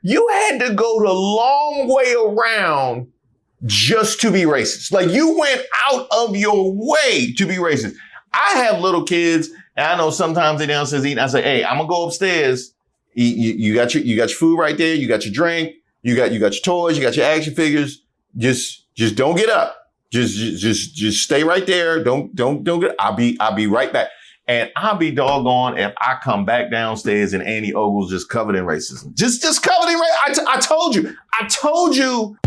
You had to go the long way around just to be racist. Like, you went out of your way to be racist. I have little kids, and I know sometimes they downstairs eating. I say, hey, I'm gonna go upstairs. You got your food right there. You got your drink. You got your toys. You got your action figures. Just don't get up. Just stay right there. Don't get. I'll be right back. And I'll be doggone if I come back downstairs and Annie Ogles just covered in racism. Just covered in racism. I told you.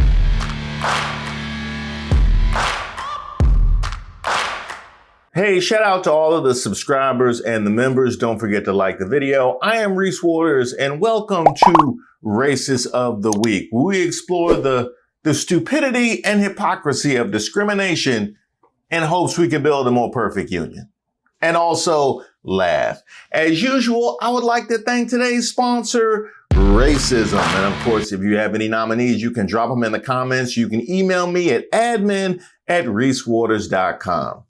Hey, shout out to all of the subscribers and the members. Don't forget to like the video. I am Reese Waters, and welcome to Racist of the Week. We explore the stupidity and hypocrisy of discrimination in hopes we can build a more perfect union. And also laugh. As usual, I would like to thank today's sponsor, Racism. And of course, if you have any nominees, you can drop them in the comments. You can email me at admin@reesewaters.com.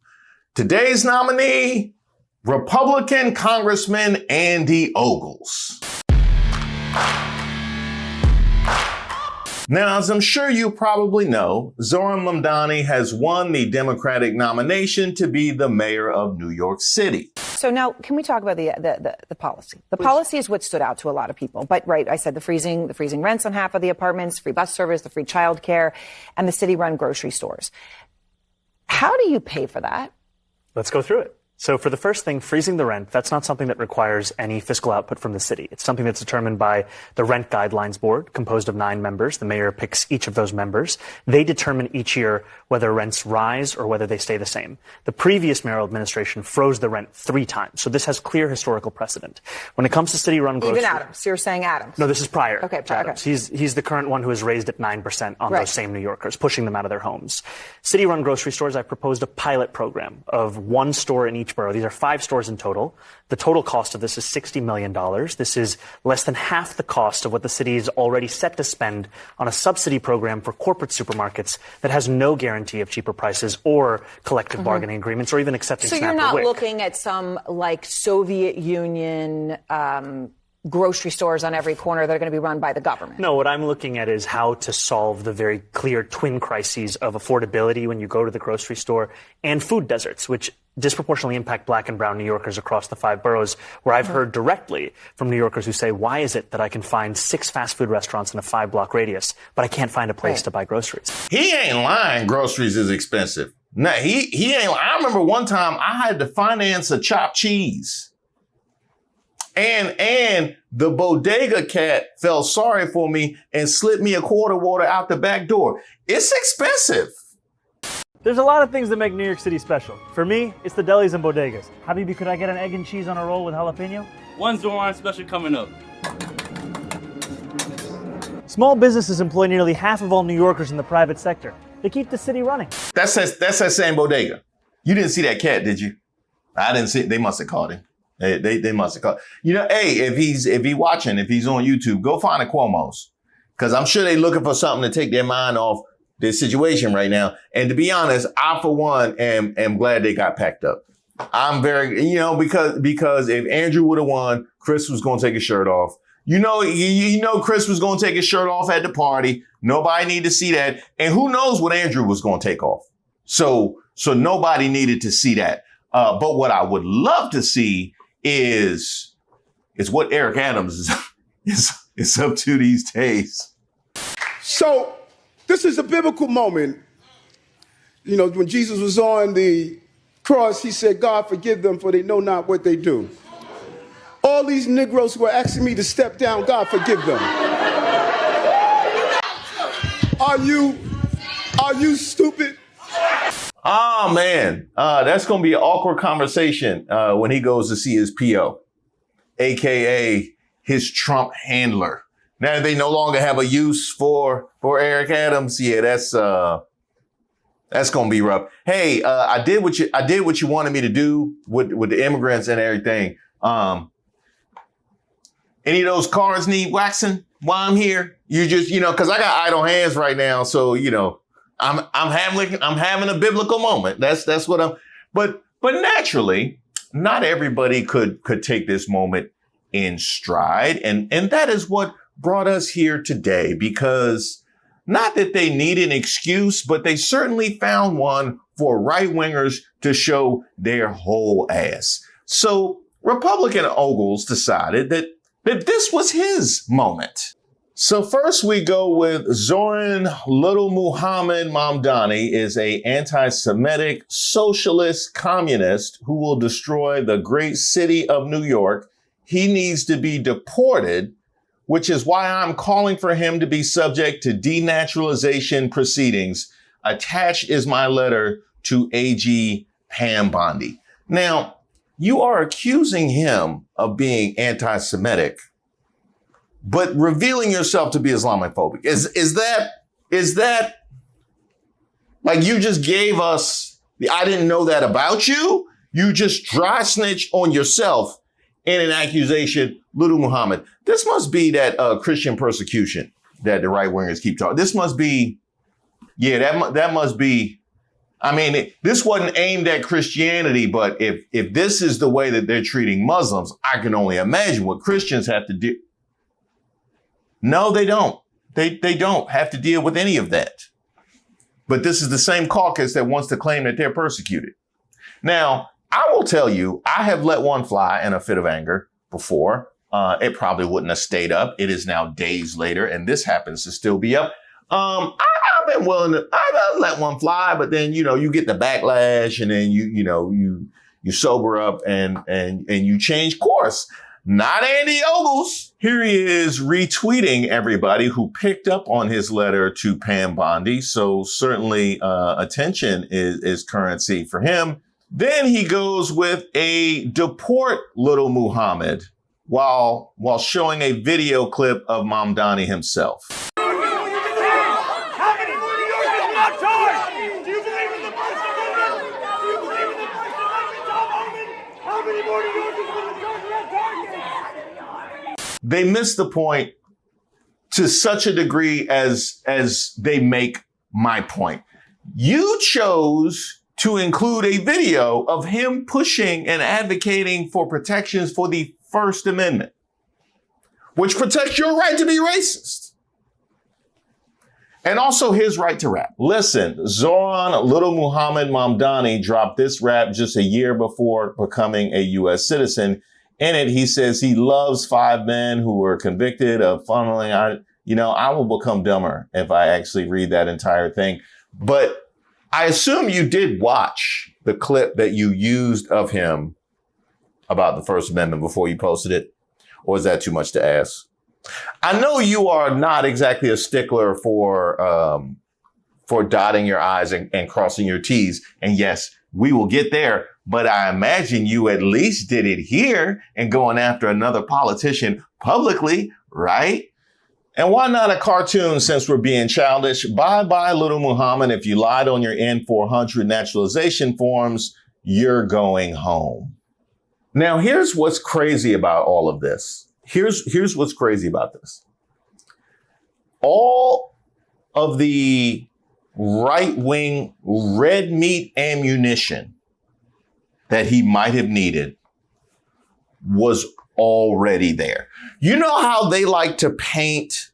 Today's nominee, Republican Congressman Andy Ogles. Now, as I'm sure you probably know, Zohran Mamdani has won the Democratic nomination to be the mayor of New York City. So now, can we talk about the policy? The policy is what stood out to a lot of people. But right, I said the freezing rents on half of the apartments, free bus service, the free childcare, and the city-run grocery stores. How do you pay for that? Let's go through it. So for the first thing, freezing the rent, that's not something that requires any fiscal output from the city. It's something that's determined by the Rent Guidelines Board, composed of 9 members. The mayor picks each of those members. They determine each year whether rents rise or whether they stay the same. The previous mayoral administration froze the rent 3 times. So this has clear historical precedent. When it comes to city-run grocery... Even Adams. You're saying Adams. No, this is prior. Okay, to Adams. He's the current one who has raised it 9% on those same New Yorkers, pushing them out of their homes. City-run grocery stores, I proposed a pilot program of 1 store in each borough. These are 5 stores in total. The total cost of this is $60 million. This is less than half the cost of what the city is already set to spend on a subsidy program for corporate supermarkets that has no guarantee of cheaper prices or collective bargaining agreements or even accepting So SNAP you're not or WIC. looking at some like Soviet Union grocery stores on every corner that are going to be run by the government. No, what I'm looking at is how to solve the very clear twin crises of affordability when you go to the grocery store and food deserts, which disproportionately impact black and brown New Yorkers across the 5 boroughs, where I've heard directly from New Yorkers who say, why is it that I can find 6 fast food restaurants in a 5-block radius, but I can't find a place to buy groceries? He ain't lying. Groceries is expensive. No, he ain't. I remember one time I had to finance a chopped cheese. And the bodega cat felt sorry for me and slipped me a quart of water out the back door. It's expensive. There's a lot of things that make New York City special. For me, it's the delis and bodegas. Habibi, could I get an egg and cheese on a roll with jalapeno? One Zohran special coming up. Small businesses employ nearly half of all New Yorkers in the private sector. They keep the city running. That's that same bodega. You didn't see that cat, did you? I didn't see it. They must have caught him. They must have caught. You know, hey, if he's watching, if he's on YouTube, go find the Cuomos. Because I'm sure they're looking for something to take their mind off this situation right now. And to be honest, I, for one, am glad they got packed up. I'm very, because if Andrew would have won, Chris was going to take his shirt off. You know, Chris was going to take his shirt off at the party. Nobody needed to see that. And who knows what Andrew was going to take off. So nobody needed to see that. But what I would love to see is what Eric Adams is up to these days. So this is a biblical moment. You know, when Jesus was on the cross, he said, God, forgive them, for they know not what they do. All these Negroes who are asking me to step down, God, forgive them. Are you stupid? Oh, man. That's going to be an awkward conversation when he goes to see his PO, a.k.a. his Trump handler. Now that they no longer have a use for Eric Adams, yeah, that's going to be rough. Hey, I did what you wanted me to do with the immigrants and everything. Any of those cars need waxing while I'm here? You just, because I got idle hands right now, so I'm having a biblical moment. That's what I'm. But naturally, not everybody could take this moment in stride, and that is what brought us here today because not that they need an excuse, but they certainly found one for right-wingers to show their whole ass. So Republican Ogles decided that this was his moment. So first we go with Zohran Little Muhammad Mamdani is a anti-Semitic socialist communist who will destroy the great city of New York. He needs to be deported, which is why I'm calling for him to be subject to denaturalization proceedings. Attached is my letter to AG Pam Bondi. Now, you are accusing him of being anti-Semitic, but revealing yourself to be Islamophobic. Is that like you just gave us I didn't know that about you? You just dry snitched on yourself in an accusation, Little Muhammad. This must be that Christian persecution that the right wingers keep talking. This must be, that must be. I mean, this wasn't aimed at Christianity, but if this is the way that they're treating Muslims, I can only imagine what Christians have to do. No, they don't. They don't have to deal with any of that. But this is the same caucus that wants to claim that they're persecuted. Now, I will tell you, I have let one fly in a fit of anger before. It probably wouldn't have stayed up. It is now days later, and this happens to still be up. I've been willing to, I let one fly, but then, you get the backlash and then you sober up and you change course. Not Andy Ogles. Here he is retweeting everybody who picked up on his letter to Pam Bondi. So certainly, attention is currency for him. Then he goes with a deport Little Muhammad while showing a video clip of Mamdani himself. They miss the point to such a degree as they make my point. You chose to include a video of him pushing and advocating for protections for the First Amendment, which protects your right to be racist. And also his right to rap. Listen, Zohran Little Muhammad Mamdani dropped this rap just a year before becoming a U.S. citizen. In it, he says he loves 5 men who were convicted of funneling. I will become dumber if I actually read that entire thing. But I assume you did watch the clip that you used of him about the First Amendment before you posted it. Or is that too much to ask? I know you are not exactly a stickler for dotting your I's and crossing your T's. And yes, we will get there. But I imagine you at least did it here and going after another politician publicly, right? And why not a cartoon since we're being childish? Bye-bye, Little Muhammad. If you lied on your N400 naturalization forms, you're going home. Now, here's what's crazy about all of this. Here's what's crazy about this. All of the right-wing red meat ammunition that he might have needed was already there. You know how they like to paint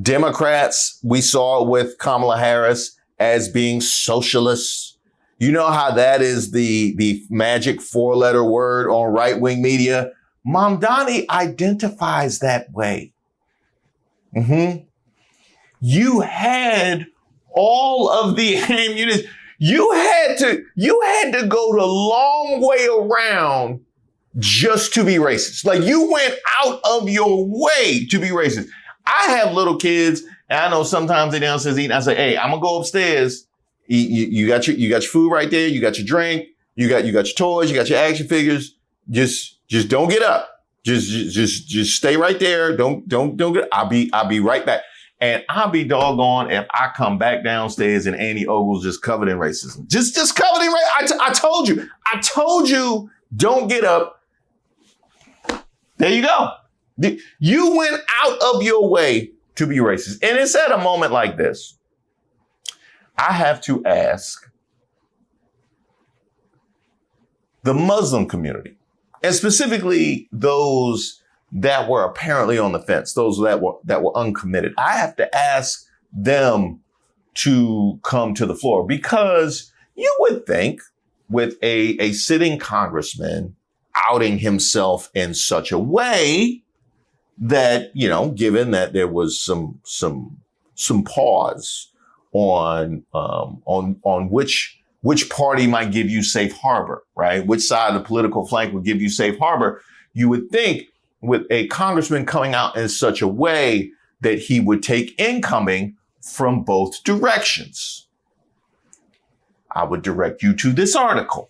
Democrats, we saw with Kamala Harris, as being socialists? You know how that is the magic 4-letter word on right-wing media? Mamdani identifies that way. You had all of the ammunition. You had to go the long way around just to be racist. Like you went out of your way to be racist. I have little kids, and I know sometimes they downstairs eating. I say, hey, I'm gonna go upstairs. You got your food right there. You got your drink. You got your toys. You got your action figures. Just don't get up. Just stay right there. Don't get. I'll be right back. And I'll be doggone if I come back downstairs and Andy Ogles just covered in racism. Just covered in racism. I told you, don't get up. There you go. You went out of your way to be racist. And it's at a moment like this, I have to ask the Muslim community, and specifically those that were apparently on the fence, those that were uncommitted. I have to ask them to come to the floor, because you would think with a sitting congressman outing himself in such a way that, you know, given that there was some pause on which party might give you safe harbor, right? Which side of the political flank would give you safe harbor? You would think with a congressman coming out in such a way that he would take incoming from both directions. I would direct you to this article.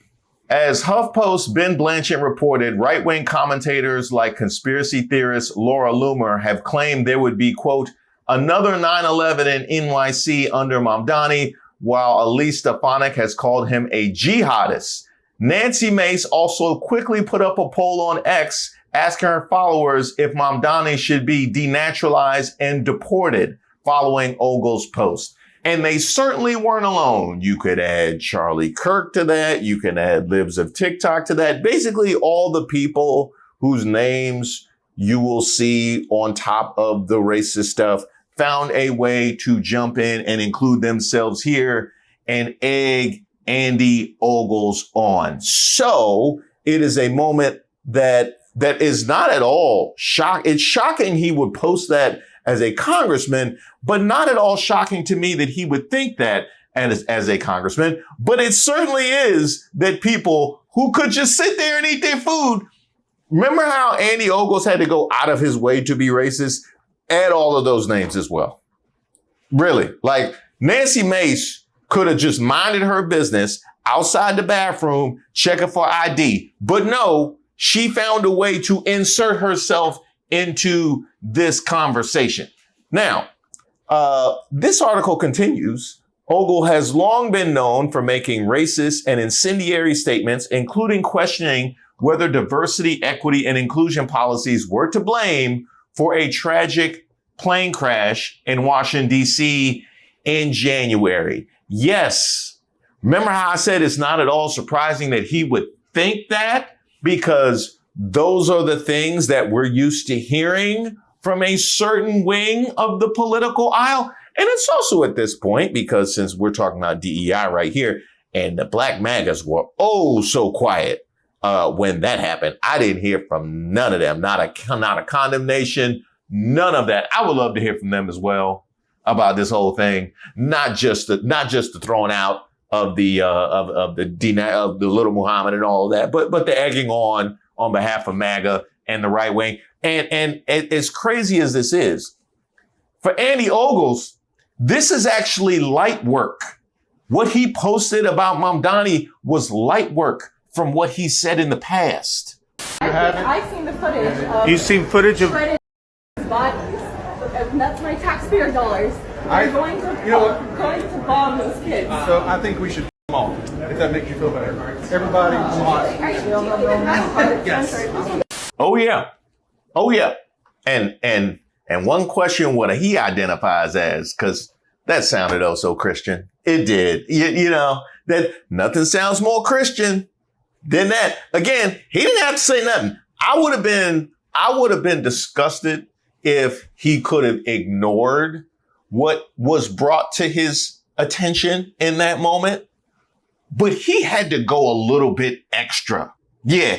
As HuffPost's Ben Blanchett reported, right-wing commentators like conspiracy theorist Laura Loomer have claimed there would be, quote, another 9/11 in NYC under Mamdani, while Elise Stefanik has called him a jihadist. Nancy Mace also quickly put up a poll on X asking her followers if Mamdani should be denaturalized and deported following Ogles' post. And they certainly weren't alone. You could add Charlie Kirk to that. You can add Libs of TikTok to that. Basically, all the people whose names you will see on top of the racist stuff found a way to jump in and include themselves here and egg Andy Ogles on. So it is a moment that is not at all shocking. It's shocking he would post that as a congressman, but not at all shocking to me that he would think that as a congressman. But it certainly is that people who could just sit there and eat their food. Remember how Andy Ogles had to go out of his way to be racist? Add all of those names as well. Really, like Nancy Mace could have just minded her business outside the bathroom, checking for ID. But no, she found a way to insert herself into this conversation. Now, this article continues. Ogle has long been known for making racist and incendiary statements, including questioning whether diversity, equity, and inclusion policies were to blame for a tragic plane crash in Washington, D.C. in January. Yes. Remember how I said it's not at all surprising that he would think that, because those are the things that we're used to hearing from a certain wing of the political aisle. And it's also at this point, because since we're talking about DEI right here, and the Black MAGAs were oh so quiet when that happened. I didn't hear from none of them, not a condemnation, none of that. I would love to hear from them as well about this whole thing, not just the throwing out of the little Muhammad and all of that, but the egging on behalf of MAGA and the right wing. And as crazy as this is, for Andy Ogles, this is actually light work. What he posted about Mamdani was light work from what he said in the past. I've seen the footage of... You've seen footage of... ...shredded bodies. And that's my taxpayer dollars. I'm going to bomb those kids. So I think we should them all, if that makes you feel better. Everybody, come on. Yes. Oh yeah. And one question, what he identifies as, because that sounded oh so Christian. It did. You know, that nothing sounds more Christian than that. Again, he didn't have to say nothing. I would have been disgusted if he could have ignored what was brought to his attention in that moment. But he had to go a little bit extra. Yeah,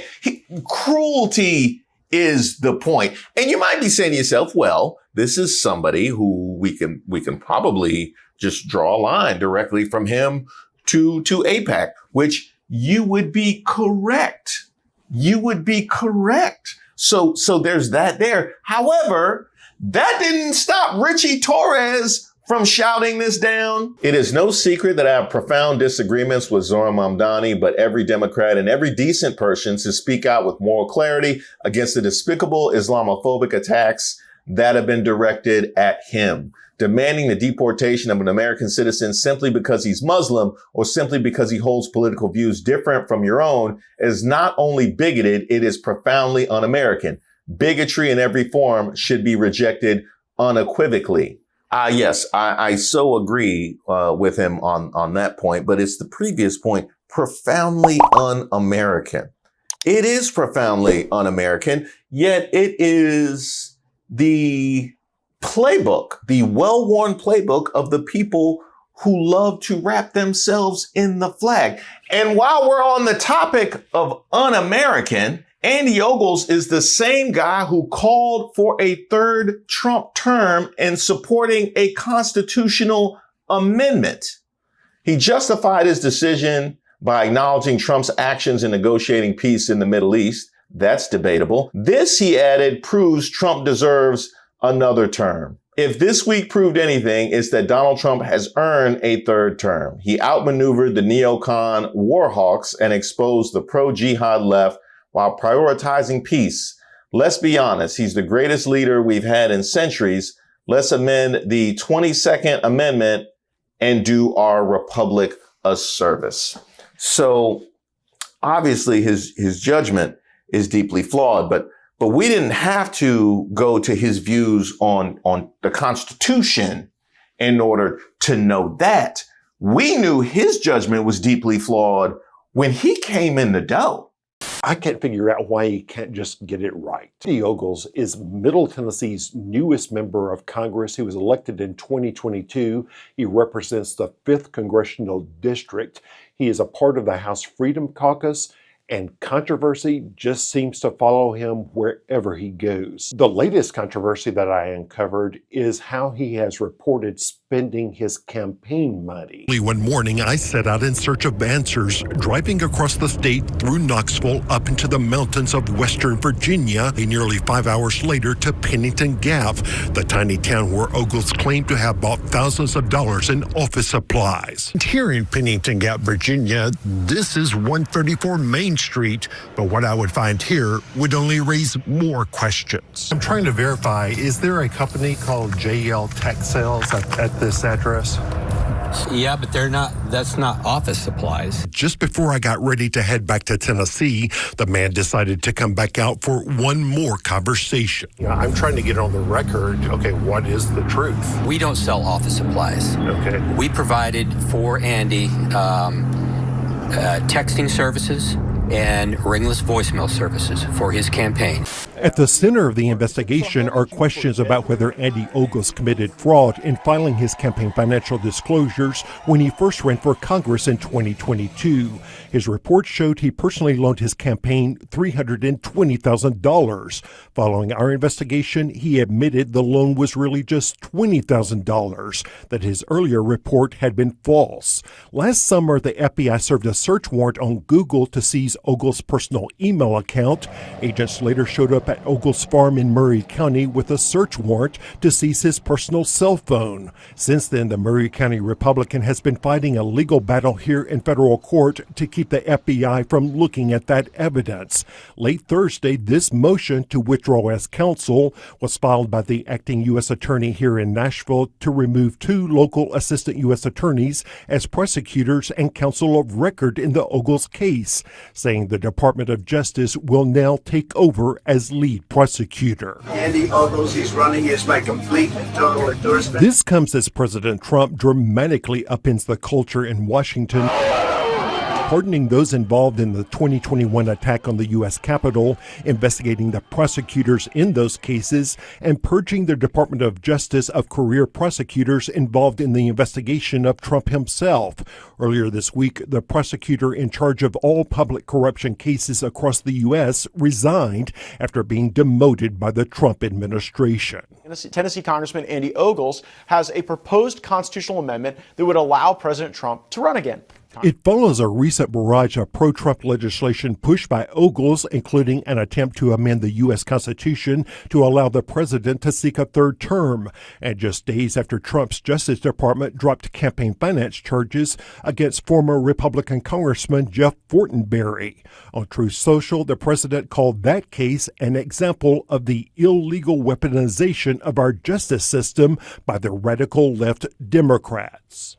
cruelty is the point. And you might be saying to yourself, well, this is somebody who we can probably just draw a line directly from him to AIPAC, which you would be correct. You would be correct. So there's that there. However, that didn't stop Richie Torres from shouting this down. It is no secret that I have profound disagreements with Zohran Mamdani, but every Democrat and every decent person should speak out with moral clarity against the despicable Islamophobic attacks that have been directed at him. Demanding the deportation of an American citizen simply because he's Muslim or simply because he holds political views different from your own is not only bigoted, it is profoundly un-American. Bigotry in every form should be rejected unequivocally. Yes, I so agree with him on that point, but it's the previous point, profoundly un-American. It is profoundly un-American, yet it is the playbook, the well-worn playbook of the people who love to wrap themselves in the flag. And while we're on the topic of un-American, Andy Ogles is the same guy who called for a third Trump term and supporting a constitutional amendment. He justified his decision by acknowledging Trump's actions in negotiating peace in the Middle East. That's debatable. This, he added, proves Trump deserves another term. If this week proved anything, it's that Donald Trump has earned a third term. He outmaneuvered the neocon war hawks and exposed the pro-jihad left while prioritizing peace. Let's be honest, he's the greatest leader we've had in centuries. Let's amend the 22nd Amendment and do our republic a service. So obviously his judgment is deeply flawed, but we didn't have to go to his views on the Constitution in order to know that. We knew his judgment was deeply flawed when he came in the door. I can't figure out why he can't just get it right. Andy Ogles is Middle Tennessee's newest member of Congress. He was elected in 2022. He represents the 5th Congressional District. He is a part of the House Freedom Caucus, and controversy just seems to follow him wherever he goes. The latest controversy that I uncovered is how he has reported spending his campaign money. One morning, I set out in search of answers, driving across the state through Knoxville up into the mountains of Western Virginia, nearly 5 hours later to Pennington Gap, the tiny town where Ogles claimed to have bought thousands of dollars in office supplies. Here in Pennington Gap, Virginia, this is 134 Main Street, but what I would find here would only raise more questions. I'm trying to verify, is there a company called JL Tech Sales at this address? Yeah, but that's not office supplies. Just before I got ready to head back to Tennessee, the man decided to come back out for one more conversation. I'm trying to get on the record. Okay, what is the truth? We don't sell office supplies. Okay. We provided for Andy texting services and ringless voicemail services for his campaign. At the center of the investigation are questions about whether Andy Ogles committed fraud in filing his campaign financial disclosures when he first ran for Congress in 2022. His report showed he personally loaned his campaign $320,000. Following our investigation, he admitted the loan was really just $20,000, that his earlier report had been false. Last summer, the FBI served a search warrant on Google to seize Ogles' personal email account. Agents later showed up at Ogles' farm in Murray County with a search warrant to seize his personal cell phone. Since then, the Murray County Republican has been fighting a legal battle here in federal court to keep the FBI from looking at that evidence. Late Thursday, this motion to withdraw as counsel was filed by the acting U.S. attorney here in Nashville to remove 2 local assistant U.S. attorneys as prosecutors and counsel of record in the Ogles case, saying the Department of Justice will now take over as lead prosecutor. Andy Ogles, he's running is my complete and total endorsement. This comes as President Trump dramatically upends the culture in Washington, pardoning those involved in the 2021 attack on the U.S. Capitol, investigating the prosecutors in those cases, and purging the Department of Justice of career prosecutors involved in the investigation of Trump himself. Earlier this week, the prosecutor in charge of all public corruption cases across the U.S. resigned after being demoted by the Trump administration. Tennessee Congressman Andy Ogles has a proposed constitutional amendment that would allow President Trump to run again. It follows a recent barrage of pro-Trump legislation pushed by Ogles, including an attempt to amend the U.S. Constitution to allow the president to seek a third term, and just days after Trump's Justice Department dropped campaign finance charges against former Republican Congressman Jeff Fortenberry. On Truth Social, the president called that case an example of the illegal weaponization of our justice system by the radical left Democrats.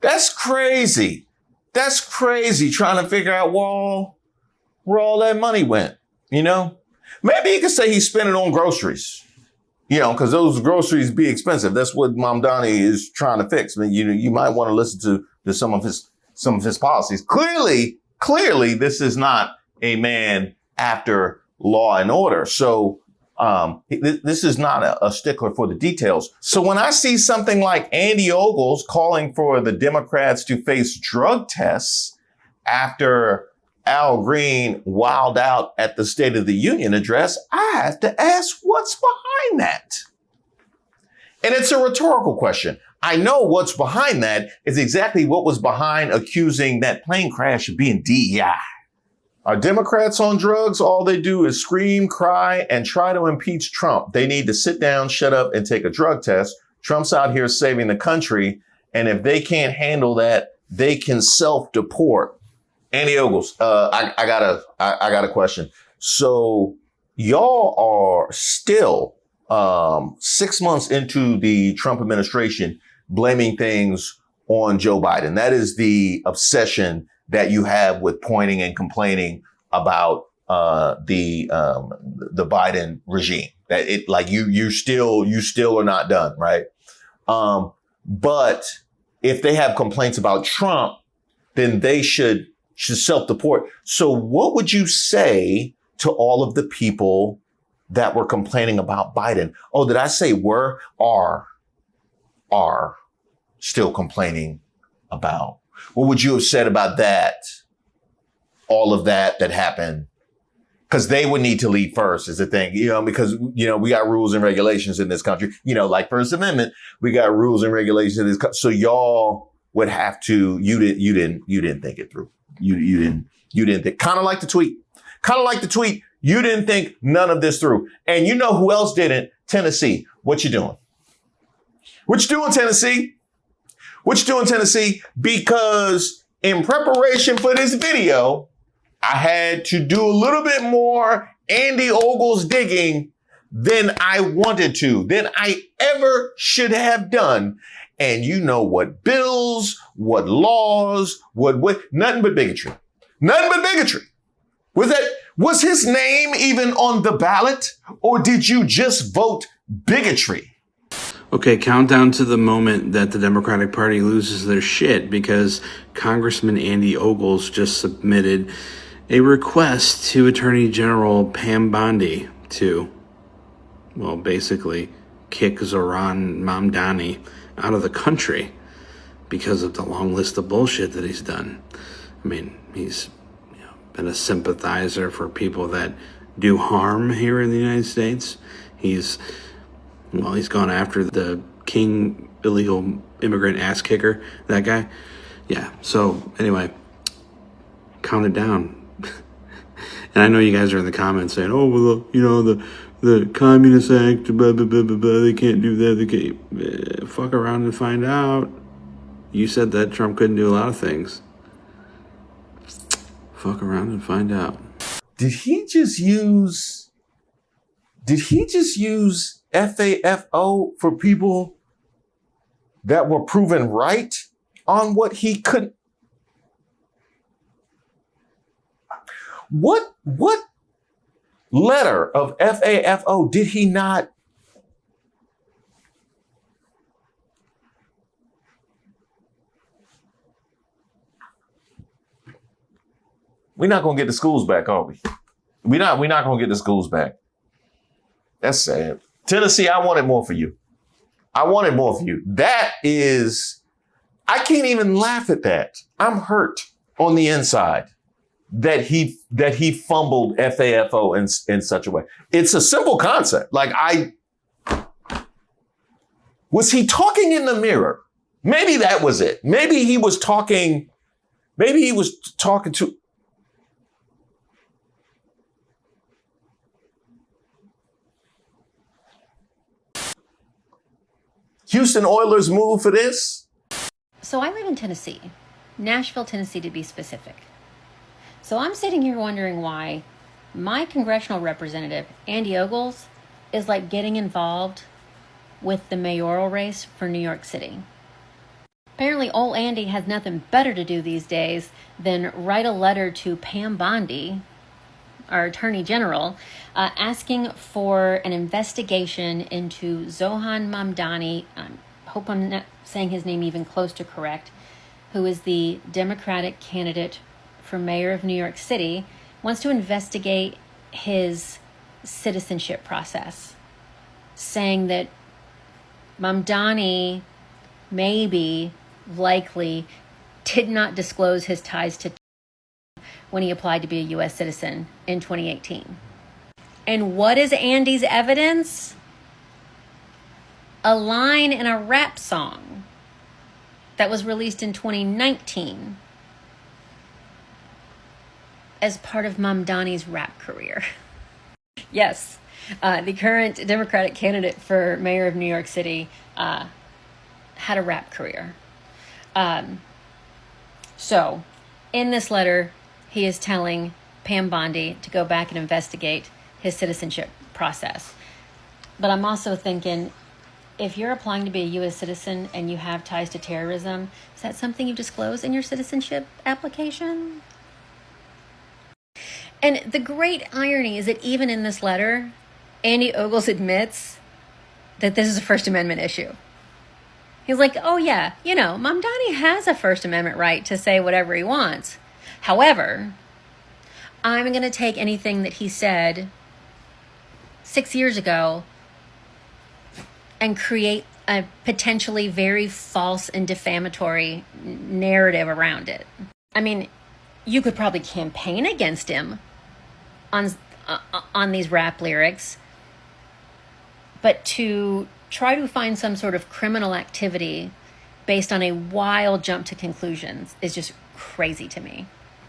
That's crazy. That's crazy trying to figure out where all that money went, you know? Maybe you could say he spent it on groceries, you know, because those groceries be expensive. That's what Mamdani is trying to fix. I mean, you might want to listen to some of his policies. Clearly, this is not a man after law and order. So this is not a stickler for the details. So when I see something like Andy Ogles calling for the Democrats to face drug tests after Al Green wilded out at the State of the Union address, I have to ask what's behind that. And it's a rhetorical question. I know what's behind that is exactly what was behind accusing that plane crash of being DEI. Are Democrats on drugs? All they do is scream, cry, and try to impeach Trump. They need to sit down, shut up, and take a drug test. Trump's out here saving the country. And if they can't handle that, they can self-deport. Andy Ogles, I got a question. So y'all are still 6 months into the Trump administration blaming things on Joe Biden. That is the obsession that you have with pointing and complaining about the Biden regime. That it like you still are not done, right? But if they have complaints about Trump, then they should self-deport. So what would you say to all of the people that were complaining about Biden? Oh, did I say are still complaining about? What would you have said about that? All of that happened? Because they would need to lead first is the thing, because, we got rules and regulations in this country, like First Amendment, we got rules and regulations in this country. So y'all would have to, you didn't think it through. You didn't think, kind of like the tweet, you didn't think none of this through. And you know who else didn't? Tennessee. What you doing? What you doing, Tennessee? Because in preparation for this video, I had to do a little bit more Andy Ogles digging than I wanted to, than I ever should have done. And you know what bills, what laws, what nothing but bigotry. Was his name even on the ballot? Or did you just vote bigotry? Okay, countdown to the moment that the Democratic Party loses their shit because Congressman Andy Ogles just submitted a request to Attorney General Pam Bondi to, well, basically kick Zohran Mamdani out of the country because of the long list of bullshit that he's done. I mean, he's been a sympathizer for people that do harm here in the United States. He's gone after the King illegal immigrant ass kicker, that guy. Yeah, so anyway, calm it down. And I know you guys are in the comments saying, oh, well, the Communist Act, blah, blah, blah, blah, blah, they can't do that. They can't. Fuck around and find out. You said that Trump couldn't do a lot of things. Fuck around and find out. Did he just use FAFO for people that were proven right on what he couldn't? What letter of FAFO did he not? We're not going to get the schools back, are we? We're not going to get the schools back. That's sad. Tennessee, I wanted more for you. That is, I can't even laugh at that. I'm hurt on the inside that he fumbled FAFO in such a way. It's a simple concept. Was he talking in the mirror? Maybe that was it. Maybe he was talking to, Houston Oilers move for this? So I live in Tennessee, Nashville, Tennessee to be specific. So I'm sitting here wondering why my congressional representative, Andy Ogles, is getting involved with the mayoral race for New York City. Apparently old Andy has nothing better to do these days than write a letter to Pam Bondi, our Attorney General, asking for an investigation into Zohran Mamdani, I hope I'm not saying his name even close to correct, who is the Democratic candidate for mayor of New York City, wants to investigate his citizenship process, saying that Mamdani maybe, likely, did not disclose his ties to when he applied to be a U.S. citizen in 2018. And what is Andy's evidence? A line in a rap song that was released in 2019 as part of Mamdani's rap career. Yes, the current Democratic candidate for mayor of New York City had a rap career. So, in this letter, he is telling Pam Bondi to go back and investigate his citizenship process. But I'm also thinking, if you're applying to be a U.S. citizen and you have ties to terrorism, is that something you disclose in your citizenship application? And the great irony is that even in this letter, Andy Ogles admits that this is a First Amendment issue. He's like, oh yeah, you know, Mamdani has a First Amendment right to say whatever he wants. However, I'm going to take anything that he said 6 years ago and create a potentially very false and defamatory narrative around it. I mean, you could probably campaign against him on these rap lyrics, but to try to find some sort of criminal activity based on a wild jump to conclusions is just crazy to me.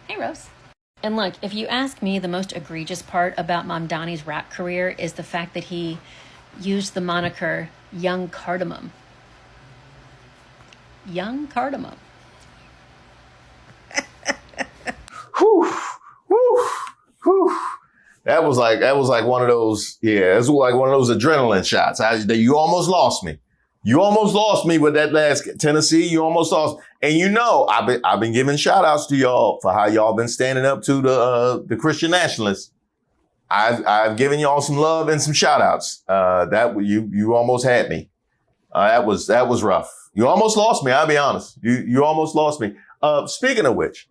Hey, Rose. And look, if you ask me, the most egregious part about Mamdani's rap career is the fact that he used the moniker Young Cardamom. Young Cardamom. Whew, whew, whew. That was like one of those, yeah, it was like one of those adrenaline shots. You almost lost me. You almost lost me with that last Tennessee. You almost lost. And you know, I've been giving shout outs to y'all for how y'all been standing up to the Christian nationalists. I've given y'all some love and some shout outs. That you almost had me. That was rough. You almost lost me. I'll be honest. You almost lost me. Speaking of which,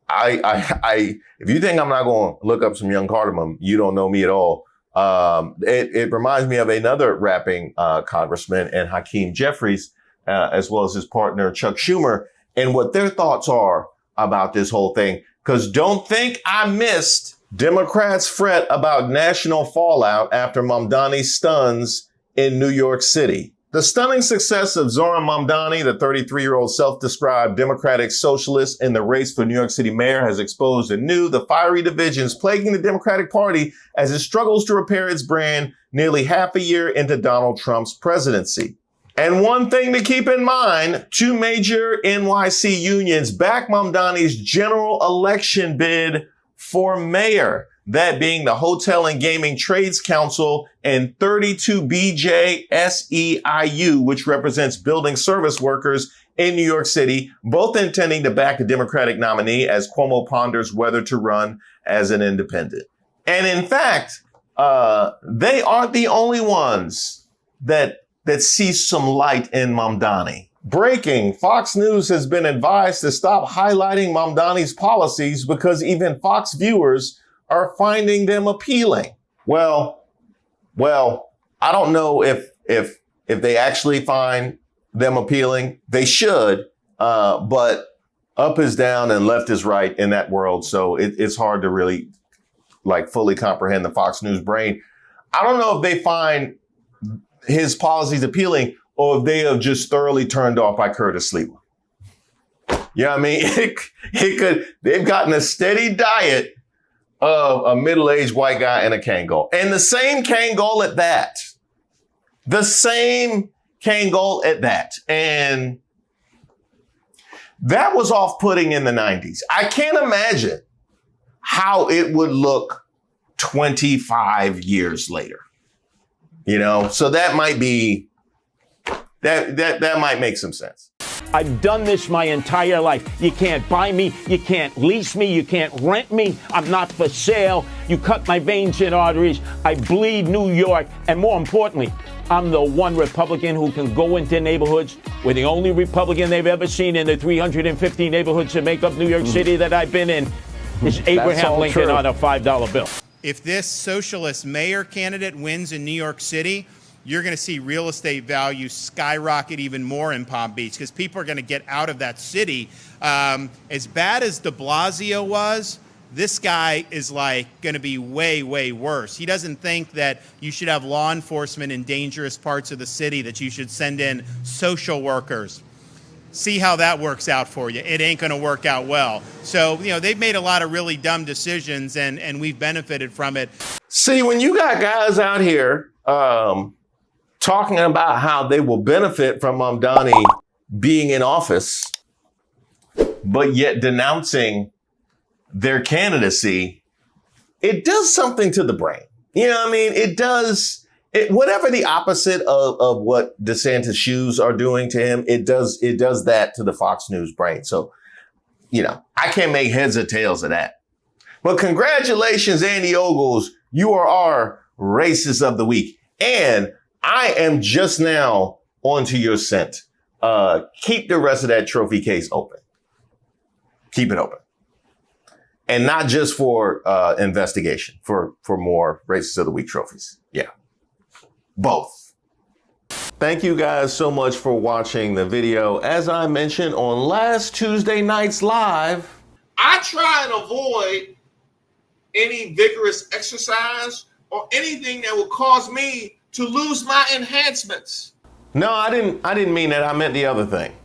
if you think I'm not going to look up some Young Cardamom, you don't know me at all. It reminds me of another rapping congressman, and Hakeem Jeffries, as well as his partner Chuck Schumer, and what their thoughts are about this whole thing. Because don't think I missed Democrats fret about national fallout after Mamdani stuns in New York City. The stunning success of Zohran Mamdani, the 33-year-old self-described Democratic socialist in the race for New York City mayor, has exposed anew the fiery divisions plaguing the Democratic Party as it struggles to repair its brand nearly half a year into Donald Trump's presidency. And one thing to keep in mind, two major NYC unions back Mamdani's general election bid for mayor. That being the Hotel and Gaming Trades Council and 32BJ SEIU, which represents building service workers in New York City, both intending to back a Democratic nominee as Cuomo ponders whether to run as an independent. And in fact, they aren't the only ones that see some light in Mamdani. Breaking, Fox News has been advised to stop highlighting Mamdani's policies because even Fox viewers are finding them appealing. Well, I don't know if they actually find them appealing. They should, but up is down and left is right in that world. So it's hard to really fully comprehend the Fox News brain. I don't know if they find his policies appealing or if they have just thoroughly turned off by Curtis Sliwa. You know what I mean? They've gotten a steady diet of a middle-aged white guy and a Kangol. And the same Kangol at that. The same Kangol at that. And that was off-putting in the 90s. I can't imagine how it would look 25 years later. You know, so that might be, that might make some sense. I've done this my entire life. You can't buy me. You can't lease me. You can't rent me. I'm not for sale. You cut my veins and arteries. I bleed New York. And more importantly, I'm the one Republican who can go into neighborhoods. We're the only Republican they've ever seen in the 350 neighborhoods that make up New York City that I've been in. It's Abraham Lincoln on a $5 bill. If this socialist mayor candidate wins in New York City, you're going to see real estate values skyrocket even more in Palm Beach because people are going to get out of that city. As bad as de Blasio was, this guy is like going to be way, way worse. He doesn't think that you should have law enforcement in dangerous parts of the city, that you should send in social workers. See how that works out for you. It ain't going to work out well. So, they've made a lot of really dumb decisions, and we've benefited from it. See, when you got guys out here talking about how they will benefit from Mamdani being in office, but yet denouncing their candidacy, it does something to the brain. You know what I mean? It does. Whatever the opposite of what DeSantis' shoes are doing to him, it does that to the Fox News brain. So, I can't make heads or tails of that. But congratulations, Andy Ogles. You are our racist of the week. And I am just now onto your scent. Keep the rest of that trophy case open. Keep it open. And not just for investigation, for more racist of the week trophies. Yeah. Both. Thank you guys so much for watching the video. As I mentioned on last Tuesday night's live, I try and avoid any vigorous exercise or anything that will cause me to lose my enhancements. No, I didn't mean that. I meant the other thing.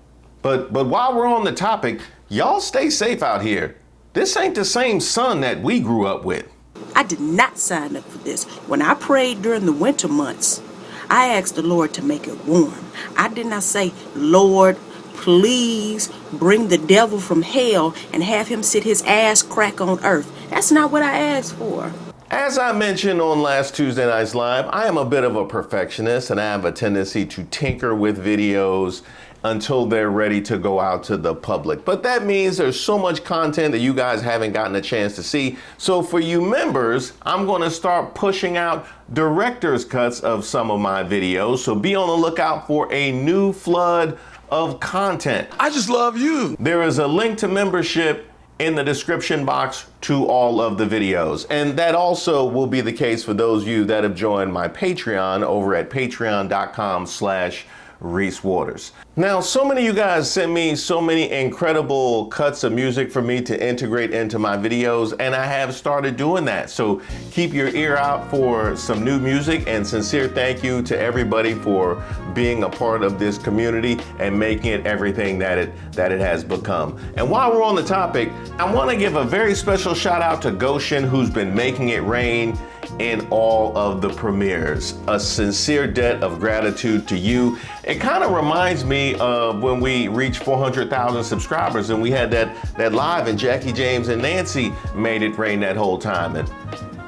But while we're on the topic, y'all stay safe out here. This ain't the same sun that we grew up with. I did not sign up for this. When I prayed during the winter months, I asked the Lord to make it warm. I did not say, Lord, please bring the devil from hell and have him sit his ass crack on earth. That's not what I asked for. As I mentioned on last Tuesday night's live, I am a bit of a perfectionist and I have a tendency to tinker with videos until they're ready to go out to the public. But that means there's so much content that you guys haven't gotten a chance to see. So for you members, I'm going to start pushing out director's cuts of some of my videos. So be on the lookout for a new flood of content. I just love you. There is a link to membership in the description box to all of the videos. And that also will be the case for those of you that have joined my Patreon over at patreon.com/Reese Waters. Now, so many of you guys sent me so many incredible cuts of music for me to integrate into my videos, and I have started doing that. So keep your ear out for some new music, and sincere thank you to everybody for being a part of this community and making it everything that it has become. And while we're on the topic, I want to give a very special shout out to Goshen, who's been making it rain in all of the premieres. A sincere debt of gratitude to you. It kind of reminds me of when we reached 400,000 subscribers and we had that live and Jackie James and Nancy made it rain that whole time.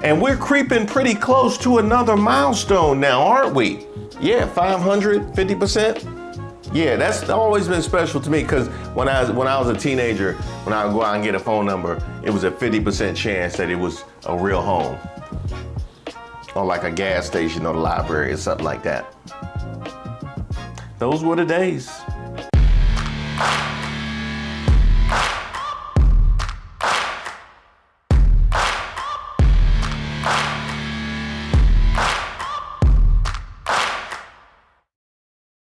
And we're creeping pretty close to another milestone now, aren't we? Yeah, 550%. Yeah, that's always been special to me because when I was a teenager, when I would go out and get a phone number, it was a 50% chance that it was a real home. Or like a gas station or the library or something like that. Those were the days.